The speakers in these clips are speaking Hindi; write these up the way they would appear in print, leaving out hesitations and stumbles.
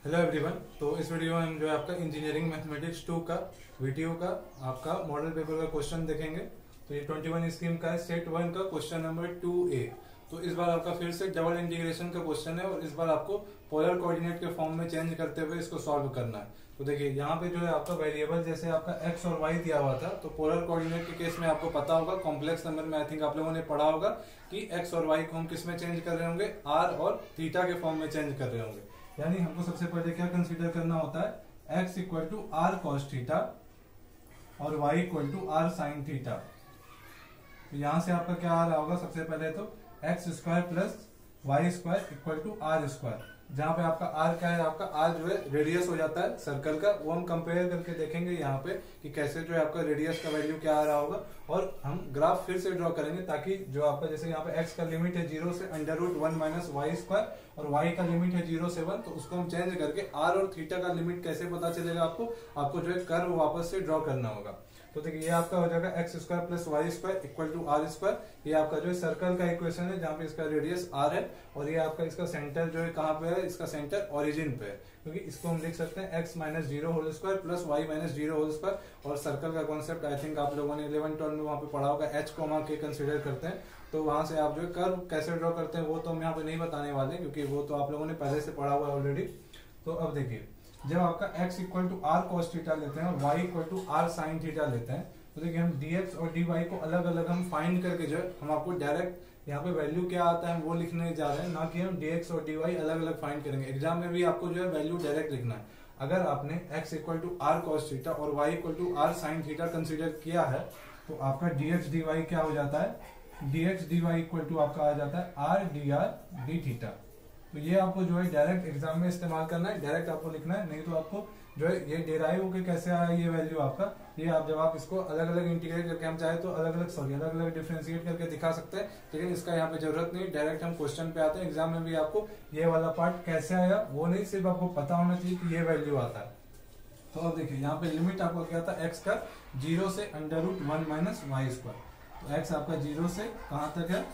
Hello everyone. तो इस वीडियो में हम जो है आपका इंजीनियरिंग मैथमेटिक्स 2 का वीडियो का आपका मॉडल पेपर का क्वेश्चन देखेंगे। तो ये 21 स्कीम का है, सेट 1 का क्वेश्चन नंबर 2A। तो इस बार आपका फिर से डबल इंटीग्रेशन का क्वेश्चन है और इस बार आपको पोलर कोऑर्डिनेट के फॉर्म में चेंज करते हुए इसको सॉल्व करना है। तो देखिए यहाँ पे जो है आपका वेरिएबल जैसे आपका एक्स और वाई दिया हुआ था, तो पोलर कोऑर्डिनेट के केस में आपको पता होगा, कॉम्प्लेक्स नंबर में आई थिंक आप लोगों ने पढ़ा होगा कि एक्स और वाई को हम किस में चेंज कर रहे होंगे, आर और थीटा के फॉर्म में चेंज कर रहे होंगे। यानी हमको सबसे पहले क्या कंसीडर करना होता है, x equal to are cos theta और y equal to are sign theta. तो यहां से आपका क्या आ रहा होगा, सबसे पहले तो x square plus y square equal to R square. जहां पे आपका आर क्या है, आपका आर जो है रेडियस हो जाता है सर्कल का, वो हम कंपेयर करके देखेंगे यहाँ पे कि कैसे जो है आपका रेडियस का वैल्यू क्या आ रहा होगा। और हम ग्राफ फिर से ड्रॉ करेंगे ताकि जो आपका जैसे यहाँ पे x का लिमिट है 0 से √1 माइनस वाई स्क्वायर और y का लिमिट है 0 से 1, तो उसको हम चेंज करके r और थीटा का लिमिट कैसे पता चलेगा आपको जो है कर्व वापस से ड्रॉ करना होगा। तो देखिए ये आपका हो जाएगा x square plus y square equal to R square. ये आपका जो है सर्कल का इक्वेशन है जहाँ पे इसका रेडियस आर है और ये आपका इसका सेंटर जो है कहाँ पे है, इसका सेंटर ओरिजिन पे है, क्योंकि इसको हम लिख सकते हैं x minus 0 whole square plus y minus 0 whole square. और सर्कल का कॉन्सेप्ट आई थिंक आप लोगों ने 11-12 में वहाँ पे पढ़ा होगा, एच कोमा के कंसिडर करते हैं। तो वहां से आप जो है कर्व कैसे ड्रॉ करते हैं वो तो हम यहाँ पे नहीं बताने वाले, क्योंकि वो तो आप लोगों ने पहले से पढ़ा हुआ है ऑलरेडी। तो अब देखिए जब आपका x equal to are cos theta लेते हैं और y equal to are sign theta लेते हैं, तो देखिए हम dx और dy को अलग अलग हम फाइंड करके जो है हम आपको डायरेक्ट यहाँ पे वैल्यू क्या आता है वो लिखने जा रहे हैं, ना कि हम dx और dy अलग अलग फाइंड करेंगे। एग्जाम में भी आपको जो है वैल्यू डायरेक्ट लिखना है। अगर आपने x equal to are cos theta और y equal to are sign theta consider किया है, तो आपका dx dy क्या हो जाता है, dx dy इक्वल टू आपका आ जाता है r d r d theta. तो ये आपको जो है डायरेक्ट एग्जाम में इस्तेमाल करना है, डायरेक्ट आपको लिखना है, नहीं तो आपको जो है ये डेराइव होकर कैसे आया ये वैल्यू आपका, ये आप जब आप इसको अलग अलग इंटीग्रेट करके हम चाहे तो अलग अलग डिफरेंशिएट करके दिखा सकते हैं, लेकिन इसका यहाँ पे जरूरत नहीं। डायरेक्ट हम क्वेश्चन पे आते हैं। एग्जाम में भी आपको ये वाला पार्ट कैसे आया वो नहीं, सिर्फ आपको पता होना चाहिए कि ये वैल्यू आता है। तो अब देखिए यहाँ पे लिमिट आपको क्या था, एक्स का 0 से √1 माइनस वाई स्क्वायर। तो एक्स आपका 0 से कहाँ तक है,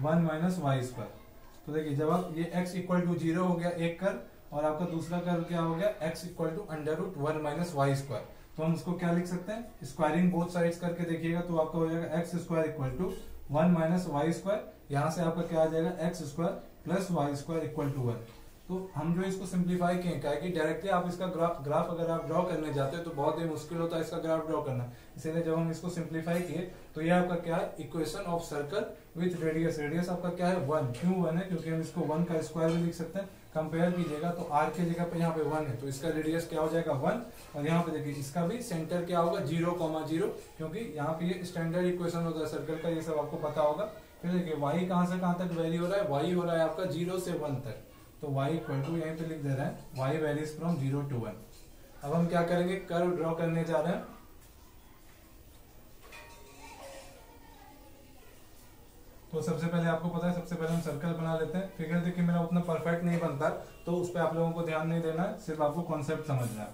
1 माइनस वाई स्क्वायर। तो देखिए जब आप ये x इक्वल टू 0 हो गया एक कर, और आपका दूसरा कर्व क्या हो गया, x equal to √1 minus y square. तो हम इसको क्या लिख सकते हैं, स्क्वायरिंग बोथ साइड्स करके देखिएगा तो आपका हो जाएगा x square equal to 1 minus y square. यहाँ से आपका क्या आ जाएगा, x square plus y square equal to 1। तो हम जो इसको सिंप्लीफाई किए, क्या है कि डायरेक्टली आप इसका ग्राफ अगर आप ड्रॉ करने जाते हो तो बहुत ही मुश्किल होता है इसका ग्राफ ड्रॉ करना। इसीलिए जब हम इसको सिंप्लीफाई किए तो ये आपका क्या है, equation of circle with radius. Radius आपका क्या है 1, क्यों 1 है, क्योंकि हम इसको 1 का स्क्वायर भी लिख सकते हैं। कंपेयर कीजिएगा तो r के जगह पे यहाँ पे 1 है, तो इसका रेडियस क्या हो जाएगा 1। और यहाँ पे देखिए इसका भी सेंटर क्या होगा 0,0, क्योंकि यहाँ पे ये स्टैंडर्ड इक्वेशन होता है सर्कल का, ये सब आपको पता होगा। फिर देखिए y कहाँ से कहाँ तक वैरी हो रहा है, y हो रहा है आपका 0 से 1 तक, तो y इक्वल टू यहीं पे लिख दे रहे हैं y वेरीज फ्रॉम 0 to 1। अब हम क्या करेंगे, कर्व ड्रॉ करने जा रहे हैं। तो सबसे पहले आपको पता है, सबसे पहले हम सर्कल बना लेते हैं। फिगर देखिए मेरा उतना परफेक्ट नहीं बनता, तो उस पर आप लोगों को ध्यान नहीं देना है, सिर्फ आपको कॉन्सेप्ट समझना है।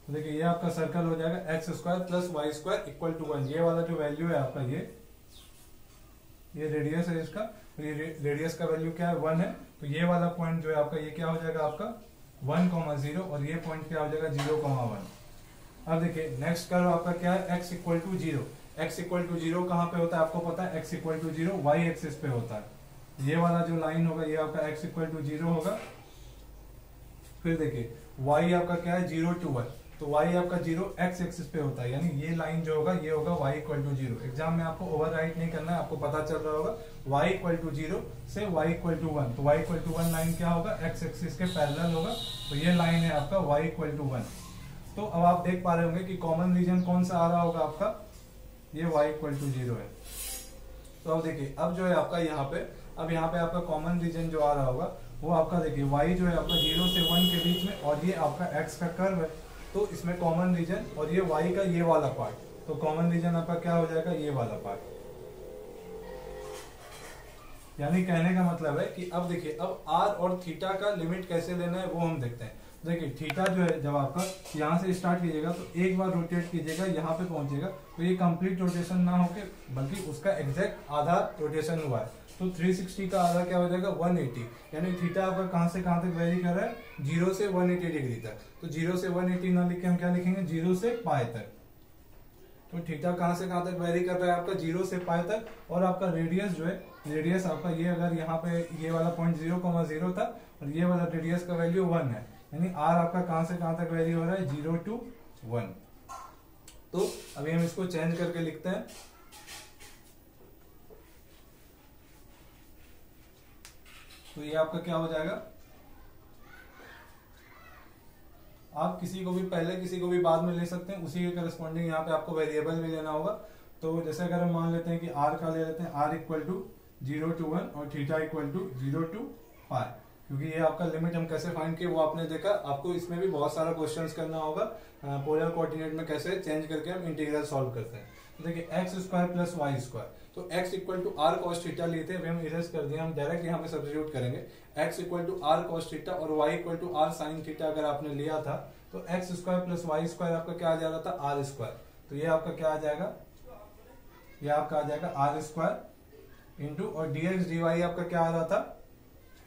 तो देखिए ये आपका सर्कल हो जाएगा x square plus y square equal to 1। ये वाला जो वैल्यू है आपका ये रेडियस है इसका, तो ये रेडियस का वैल्यू क्या है 1 है। तो ये वाला पॉइंट जो है आपका ये क्या हो जाएगा आपका 1,0 और ये पॉइंट क्या हो जाएगा 0,1। अब देखिए नेक्स्ट कर्व आपका क्या है, x equal to 0। x equal to 0 कहाँ पे होता है आपको पता है, x equal to 0 y axis पे होता है। ये वाला जो लाइन होगा ये आपका x इक्वल टू 0 होगा। फिर देखिए y आपका क्या है 0 to 1, तो y आपका 0 x एक्सिस पे होता है, यानी ये लाइन जो होगा ये होगा y इक्वल टू 0। एग्जाम में आपको ओवरराइट नहीं करना है, आपको पता चल रहा होगा y इक्वल टू 0 से y इक्वल टू 1। तो y इक्वल टू 1 लाइन क्या होगा, x एक्सिस के पैरेलल होगा, तो ये लाइन है आपका y इक्वल टू 1। तो अब आप देख पा रहे होंगे कि कॉमन रीजन कौन सा आ रहा होगा आपका, ये y इक्वल टू 0 है। तो अब देखिए अब जो है आपका यहाँ पे आपका कॉमन रीजन जो आ रहा होगा वो आपका देखिए y जो है आपका 0 से 1 के बीच में, और ये आपका x का कर्व है, तो इसमें कॉमन रीजन और ये y का ये वाला पार्ट, तो कॉमन रीजन आपका क्या हो जाएगा ये वाला पार्ट। यानी कहने का मतलब है कि अब देखिए अब r और थीटा का लिमिट कैसे लेना है वो हम देखते हैं। देखिए थीटा जो है जब आपका यहाँ से स्टार्ट कीजिएगा तो एक बार रोटेट कीजिएगा, यहाँ पे पहुंचेगा तो ये कंप्लीट रोटेशन ना होके बल्कि उसका एग्जैक्ट आधा रोटेशन हुआ है। तो 360 का आधा क्या हो जाएगा 180, यानी थीटा आपका कहां से कहां तक वेरी कर रहा है, 0 से 180 डिग्री तक। तो 0 से 180 ना लिख के हम क्या लिखेंगे 0 से पाई तक। तो थीटा कहां से कहां तक वेरी कर रहा है आपका 0 से पाई तक। और आपका रेडियस जो है, रेडियस आपका ये अगर यहाँ पे ये वाला पॉइंट 0,0 था और ये वाला रेडियस का वैल्यू 1 है, यानी आर आपका कहां से कहां तक वेरी हो रहा है 0 to 1। तो अभी हम इसको चेंज करके लिखते हैं। तो ये आपका क्या हो जाएगा, आप किसी को भी पहले किसी को भी बाद में ले सकते हैं, उसी के करस्पॉन्डिंग यहाँ पे आपको वेरिएबल भी लेना होगा। तो जैसे अगर हम मान लेते हैं कि आर का ले लेते हैं, आर इक्वल टू 0 to 1 और थीटा इक्वल टू 0 to पाई, क्योंकि ये आपका लिमिट हम कैसे फाइंड किए वो आपने देखा। आपको इसमें भी बहुत सारा क्वेश्चंस करना होगा, पोलर कोऑर्डिनेट में कैसे चेंज करके हम इंटीग्रल सॉल्व करते हैं। देखिए x square plus y square, तो x equal to are cos theta लिए थे, हम इरेज कर दिया, हम डायरेक्ट यहाँ पे सब्स्टिट्यूट करेंगे। x equal to are cos theta और y equal to are sign theta अगर आपने लिया था तो x square plus y square आपका क्या आ जा रहा था आर स्क्वायर। तो ये आपका क्या आ जाएगा, ये आपका आ जाएगा आर स्क्वायर इंटू और dx dy आपका क्या आ रहा था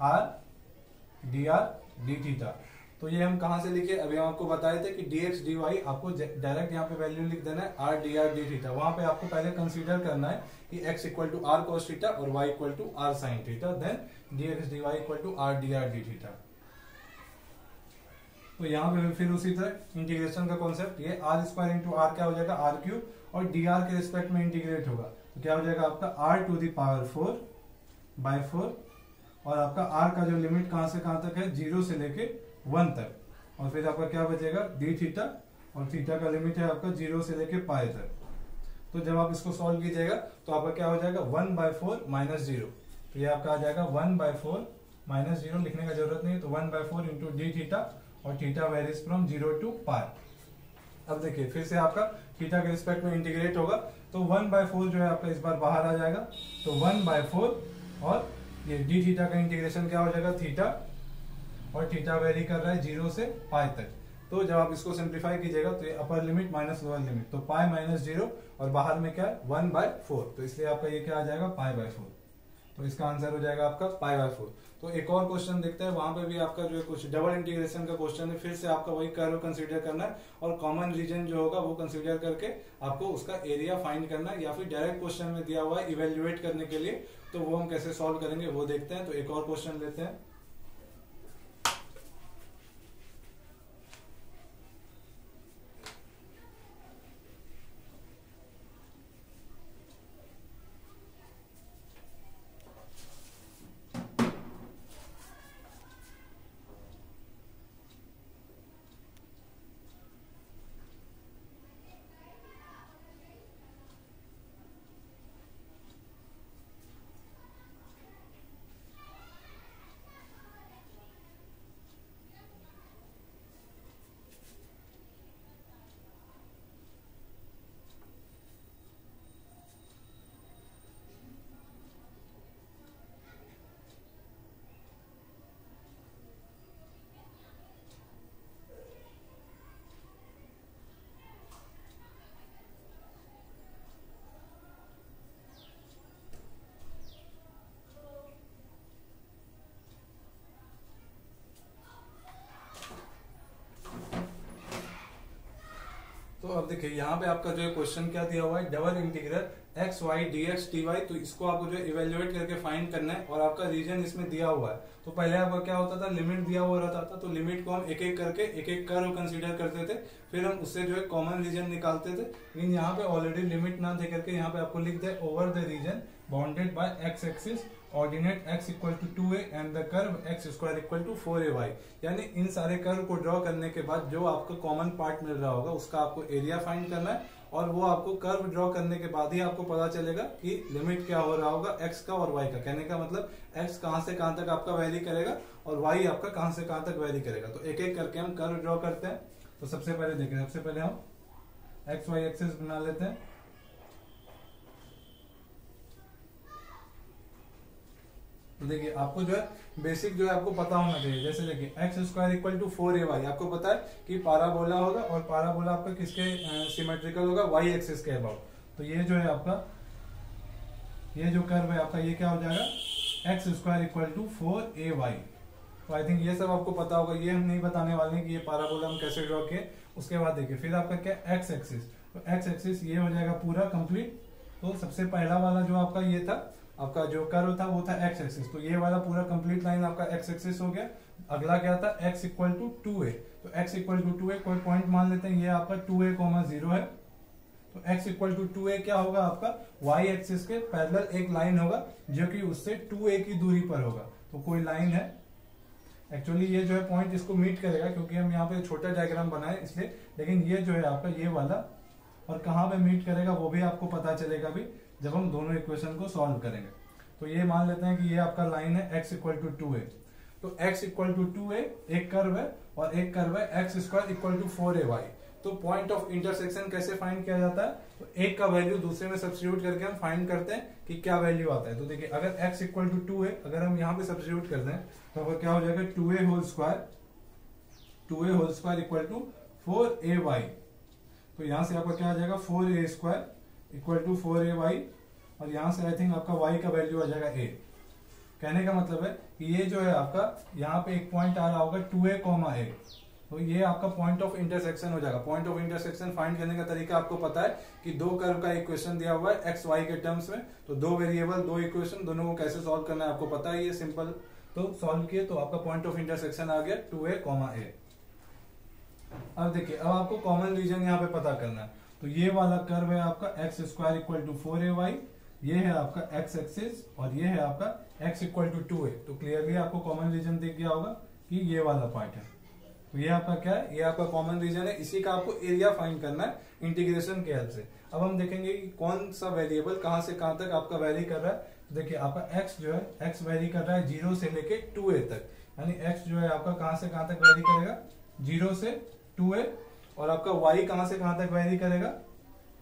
are d r d theta. तो ये हम कहां से लिखे, अभी हम आपको बताए थे कि dx dy आपको डायरेक्ट यहाँ पे वैल्यू लिख देना है r d r d theta. वहां पे आपको पहले कंसीडर करना है कि x equal to are cos theta और y equal to are sign theta, then dx dy equal to r d r d theta. तो यहाँ पे फिर उसी तरह इंटीग्रेशन का कॉन्सेप्ट, ये आर स्क्वायर इंटू आर क्या हो जाएगा आर क्यूब और डी आर के रिस्पेक्ट में इंटीग्रेट होगा तो क्या हो जाएगा आपका आर टू दी पावर 4/4 और आपका आर का जो लिमिट कहां से कहां तक है 0 से लेके 1 तक, और फिर आपका क्या बचेगा डी थीटा और थीटा का लिमिट है आपका 0 से लेके पाई तक। तो जब आप इसको सॉल्व कीजिएगा तो आपका क्या हो जाएगा 1/4 माइनस 0। तो ये आपका आ जाएगा 1/4 माइनस 0, लिखने का जरूरत नहीं है। तो 1/4 इंटू डी थीटा और थीटा वेरीज फ्रॉम 0 to पाई। अब देखिए फिर से आपका थीटा के रिस्पेक्ट में इंटीग्रेट होगा तो 1/4 जो है आपका इस बार बाहर आ जाएगा। तो 1/4 और ये डी थीटा का इंटीग्रेशन क्या हो जाएगा थीटा, और थीटा वेरी कर रहा है 0 से पाई तक। तो जब आप इसको सिंप्लीफाई कीजिएगा तो ये upper limit minus lower limit, तो पाई माइनस 0 और बाहर में क्या है 1/4, तो इसलिए आपका ये क्या आ जाएगा पाई/4। तो इसका आंसर हो जाएगा आपका पाई/4। तो एक और क्वेश्चन देखते हैं, वहां पे भी आपका जो है कुछ डबल इंटीग्रेशन का क्वेश्चन है। फिर से आपका वही कर्व कंसीडर करना है और कॉमन रीजन जो होगा वो कंसीडर करके आपको उसका एरिया फाइंड करना है, या फिर डायरेक्ट क्वेश्चन में दिया हुआ है इवेल्युएट करने के लिए, तो वो हम कैसे सॉल्व करेंगे वो देखते हैं। तो एक और क्वेश्चन लेते हैं। तो अब देखिए यहाँ पे आपका जो क्वेश्चन क्या दिया हुआ है, double integral x y d x d y. तो इसको आपको जो इवेल्युएट करके फाइंड करना है और आपका रीजन इसमें दिया हुआ है। तो पहले आपका क्या होता था, लिमिट दिया हुआ रहता था, तो लिमिट को हम एक एक करके एक एक कर्व कंसीडर करते थे, फिर हम उससे जो है कॉमन रीजन निकालते थे। लेकिन यहाँ पे ऑलरेडी लिमिट ना दे करके यहाँ पे आपको लिख दे over the region bounded by x axis ordinate x equal to 2a and the curve x square equal to 4ay। यानी इन सारे कर्व को ड्रॉ करने के बाद जो आपको कॉमन पार्ट मिल रहा होगा उसका आपको एरिया फाइंड करना है, और वो आपको कर्व ड्रॉ करने के बाद ही आपको पता चलेगा कि लिमिट क्या हो रहा होगा x का और y का। कहने का मतलब x कहां से कहां तक आपका वैरी करेगा और y आपका कहां से कहां तक वैरी करेगा। तो एक एक करके हम कर्व ड्रॉ करते हैं। तो सबसे पहले देखिए, सबसे पहले हम एक्स वाई एक्सिस बना लेते हैं। तो देखिए आपको जो है बेसिक जो है आपको पता होना चाहिए। जैसे देखिए x square equal to 4ay, आपको पता है कि पाराबोला होगा और पाराबोला आपका किसके सिमेट्रिकल होगा, वाई एक्सिस के अबाउट। तो ये जो है आपका ये जो कर्व है आपका ये क्या हो जाएगा, x square equal to 4ay। तो आई थिंक ये सब आपको पता होगा, ये हम नहीं बताने वाले हैं कि ये पाराबोला हम कैसे ड्रॉ किए। उसके बाद देखिए फिर आपका क्या एक्स एक्सिस, तो एक्स एक्सिस ये हो जाएगा पूरा कंप्लीट। तो सबसे पहला वाला जो आपका ये था, आपका जो कर्व था वो था एक्स एक्सिस, तो ये वाला पूरा कंप्लीट लाइन आपका एक्स एक्सिस हो गया। अगला क्या था, एक्स इक्वल टू 2a, तो एक्स इक्वल टू 2a कोई पॉइंट मान लेते हैं, ये आपका 2a, 0 है। तो x इक्वल टू 2a क्या होगा आपका, y एक्सिस के पैरेलल एक लाइन होगा जो कि उससे 2a की दूरी पर होगा। तो कोई लाइन है, एक्चुअली ये जो है पॉइंट इसको मीट करेगा क्योंकि हम यहाँ पे छोटा डायग्राम बनाए इसलिए, लेकिन ये जो है आपका ये वाला और कहाँ पे मीट करेगा वो भी आपको पता चलेगा भी जब हम दोनों इक्वेशन को सॉल्व करेंगे। तो ये मान लेते हैं कि ये आपका लाइन है x इक्वल टू 2a। तो x इक्वल टू 2a एक कर्व है और एक कर्व है x square equal to 4ay। तो पॉइंट ऑफ इंटरसेक्शन कैसे फाइंड किया जाता है, तो एक का वैल्यू दूसरे में सब्स्टिट्यूट करके हम फाइंड करते हैं कि क्या वैल्यू आता है। तो देखिए अगर x इक्वल टू 2a अगर हम यहाँ पे सब्स्टिट्यूट कर दें तो अब क्या हो जाएगा, 2a whole square equal to 4ay। तो यहाँ से आपका क्या आ जाएगा, 4a square equal to 4ay, और यहाँ से आई थिंक आपका y का वैल्यू आ जाएगा a। कहने का मतलब है कि ये जो है आपका यहाँ पे एक पॉइंट आ रहा होगा 2a, a, तो ये आपका पॉइंट ऑफ इंटरसेक्शन हो जाएगा। पॉइंट ऑफ इंटरसेक्शन फाइंड करने का तरीका आपको पता है कि दो कर्व का इक्वेशन दिया हुआ है एक्स वाई के टर्म्स में, तो दो वेरिएबल दो इक्वेशन दोनों को कैसे सॉल्व करना है आपको पता है, ये सिंपल। तो सॉल्व किए तो आपका पॉइंट ऑफ इंटरसेक्शन आ गया 2a, a। अब देखिए अब आपको कॉमन रीजन यहाँ पे पता करना है। तो ये वाला कर्व है आपका x square equal to 4ay, ये है आपका एक्स एक्सिस और ये है आपका x इक्वल टू 2a। तो क्लियरली आपको कॉमन रीजन दिख गया होगा कि ये वाला पॉइंट है। तो ये आपका क्या है, ये आपका कॉमन रीजन है, इसी का आपको एरिया फाइंड करना है इंटीग्रेशन के हेल्प से। अब हम देखेंगे कि कौन सा वेरिएबल कहां से कहां तक आपका वेरी कर रहा है। तो देखिए आपका x जो है x वेरी कर रहा है 0 से लेके 2a तक, यानी x जो है आपका कहां से कहां तक वेरी करेगा, 0 से 2a। और आपका y कहां से कहां तक वेरी करेगा,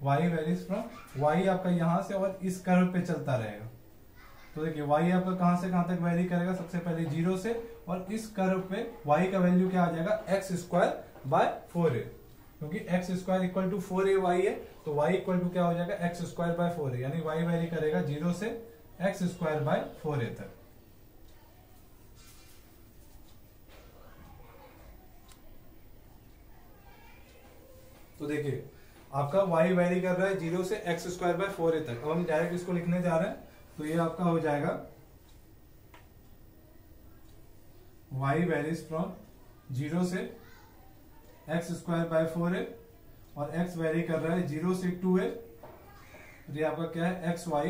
y वेरीज फ्रॉम y आपका यहां से और इस कर्व पे चलता रहेगा। तो देखिए y आपका कहां से कहां तक वेरी करेगा, सबसे पहले 0 से, और इस कर्व पे y का वैल्यू क्या आ जाएगा, एक्स स्क्वायर बाय 4a, क्योंकि x square equal to 4ay है, तो y इक्वल टू क्या हो जाएगा, एक्स स्क्वायर बाय 4a, यानी y वेरी करेगा 0 से एक्स स्क्वायर बाय 4a तक। तो देखिए आपका y वेरी कर रहा है 0 से एक्स स्क्वायर बाय 4a तक। अब हम डायरेक्ट इसको लिखने जा रहे हैं, तो ये आपका हो जाएगा y वेरीज फ्रॉम 0 से एक्स स्क्वायर बाय 4a, और x वेरी कर रहा है 0 से 2a। तो ये आपका क्या है, एक्स वाई,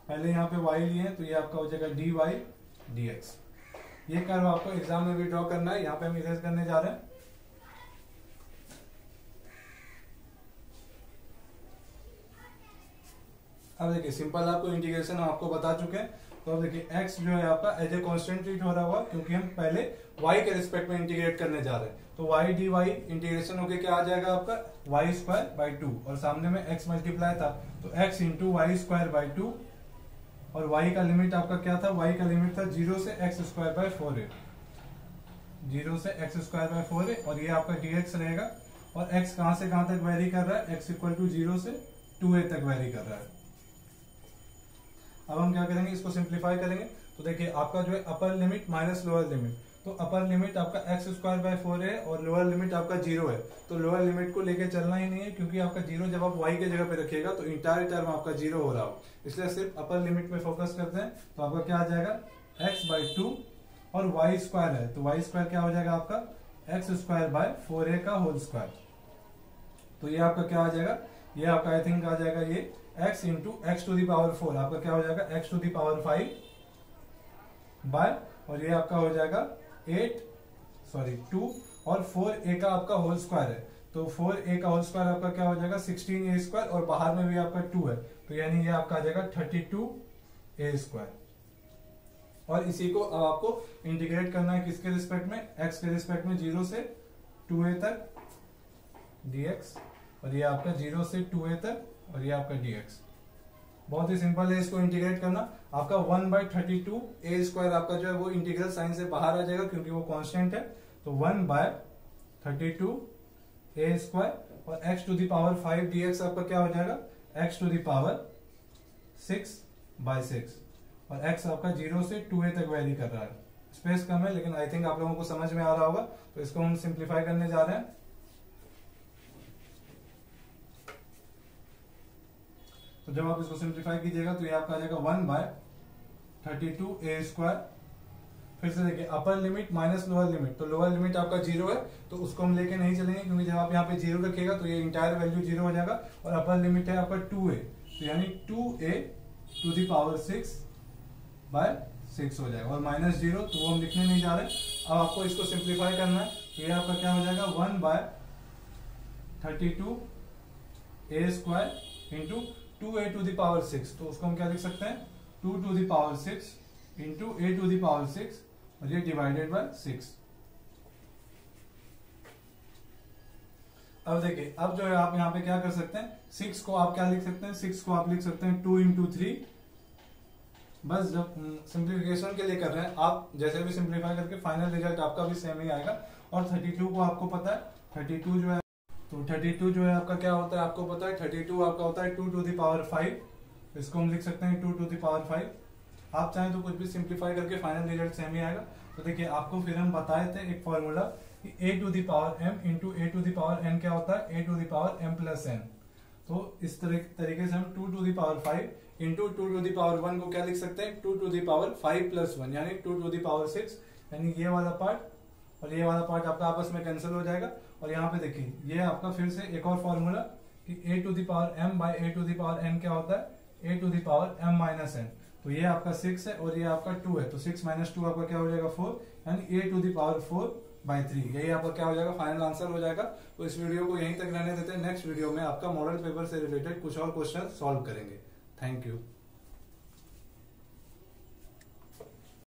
पहले यहाँ पे y लिए हैं तो ये आपका हो जाएगा dy dx। ये कर्व आपको एग्जाम में भी ड्रॉ करना है, यहाँ पे हम इरेज करने जा रहे हैं। अब देखिए सिंपल आपको इंटीग्रेशन हम आपको बता चुके हैं। तो अब देखिए x जो है आपका एज ए कांस्टेंट ट्रीट हो रहा होगा क्योंकि हम पहले y के रिस्पेक्ट में इंटीग्रेट करने जा रहे हैं। तो y dy इंटीग्रेशन होके क्या आ जाएगा आपका y स्क्वायर बाई 2, और सामने में x मल्टीप्लाई था तो x into y square by 2, और y का लिमिट आपका क्या था, y का लिमिट था 0 से एक्स स्क्वायर बाय 4a, 0 से एक्स स्क्वायर बाय 4a, और ये आपका dx रहेगा। और x कहां से कहां तक वेरी कर रहा है, x इक्वल टू 0 से 2a तक वेरी कर रहा है। अब हम क्या करेंगे, इसको सिंप्लीफाई करेंगे। तो देखिए आपका जो है upper limit minus lower limit, तो अपर लिमिट आपका एक्स स्क्वायर बाय 4 है और लोअर लिमिट आपका 0 है। तो लोअर लिमिट को लेके चलना ही नहीं है क्योंकि आपका 0 जब आप y के जगह पे रखिएगा तो इंटायर टर्म आपका 0 हो रहा हो, इसलिए सिर्फ अपर लिमिट पे फोकस करते हैं। तो आपका क्या आ जाएगा, x बाई 2 और y स्क्वायर है तो y स्क्वायर क्या हो जाएगा आपका एक्स स्क्वायर बाय 4a का होल स्क्वायर। तो ये आपका क्या आ जाएगा, ये आपका आई थिंक आ जाएगा ये x into x to the power 4, आपका क्या हो जाएगा x to the power 5 by, और ये आपका हो जाएगा 2 और 4a का आपका होल स्क्वायर है। तो 4a का होल स्क्वायर आपका क्या हो जाएगा 16a स्क्वायर, और बाहर में भी आपका 2 है तो यानी ये आपका आ जाएगा 32a स्क्वायर। और इसी को अब आपको इंटीग्रेट करना है किसके रिस्पेक्ट में, x के रिस्पेक्ट में 0 से 2a तक dx, और ये आपका 0 से 2a तक, और ये आपका dx। बहुत ही सिंपल है इसको इंटीग्रेट करना। आपका 1/32 a² आपका जो है वो इंटीग्रल साइन से बाहर आ जाएगा क्योंकि वो कांस्टेंट है। तो 1/32 a² और x⁵ dx आपका क्या हो जाएगा x⁵6/6 और x आपका 0 से 2a तक वैरी कर रहा है। स्पेस कम है लेकिन आई थिंक आप लोगों को समझ में आ रहा होगा। तो इसको हम सिंप्लीफाई करने जा रहे हैं। तो जब आप इसको सिंप्लीफाई कीजिएगा तो ये आपका आ जाएगा 1/32 a²। फिर से देखिए upper limit minus lower limit, तो लोअर लिमिट आपका 0 है तो उसको हम लेके नहीं चलेंगे क्योंकि जब आप यहाँ पे 0 रखिएगा तो ये इंटायर वैल्यू 0 हो जाएगा। और अपर लिमिट है आपका 2a, तो यानी 2a⁶ हो जाएगा और -0 तो वो हम लिखने नहीं जा रहे। अब आपको इसको सिंप्लीफाई करना है तो ये आपका क्या हो जाएगा 1/32 a² इंटू 2a⁶ तो उसको हम क्या लिख सकते हैं 2⁶ इंटू a⁶ और ये डिवाइडेड बाय 6। अब देखिए अब जो है आप यहाँ पे क्या कर सकते हैं 6 को आप क्या लिख सकते हैं 6 को आप लिख सकते हैं 2 × 3। बस जब सिंप्लीफिकेशन के लिए कर रहे हैं आप जैसे भी सिंप्लीफाई करके फाइनल रिजल्ट आपका भी सेम ही आएगा। और 32 को आपको पता है 32 जो है तो 32 जो है आपका क्या होता है आपको पता है 32 आपका होता है 2⁵। इसको हम लिख सकते हैं 2⁵। आप चाहें तो कुछ भी सिंप्लीफाई करके फाइनल रिजल्ट सेम ही आएगा। तो देखिए आपको फिर हम बताए थे एक फॉर्मूला कि a⁴m इंटू a⁴n क्या होता है a⁴m+n। तो इस तरीके से हम 2⁵ इंटू 2⁴1 को क्या लिख सकते हैं 2⁵5+1 यानी 2⁶, यानी ये वाला पार्ट और ये वाला पार्ट आपका आपस में कैंसिल हो जाएगा। और यहाँ पे देखिए ये आपका फिर से एक और फॉर्मूला कि a⁴m/a⁴n क्या होता है a⁴m-n। तो ये आपका 6 है और ये आपका 2 है तो 6 - 2 आपका क्या हो जाएगा 4 यानी a⁴4/3। यही आपका क्या हो जाएगा फाइनल आंसर हो जाएगा। तो इस वीडियो को यहीं तक रहने देते हैं। नेक्स्ट वीडियो में आपका मॉडल पेपर से रिलेटेड कुछ और क्वेश्चन सॉल्व करेंगे। Thank you.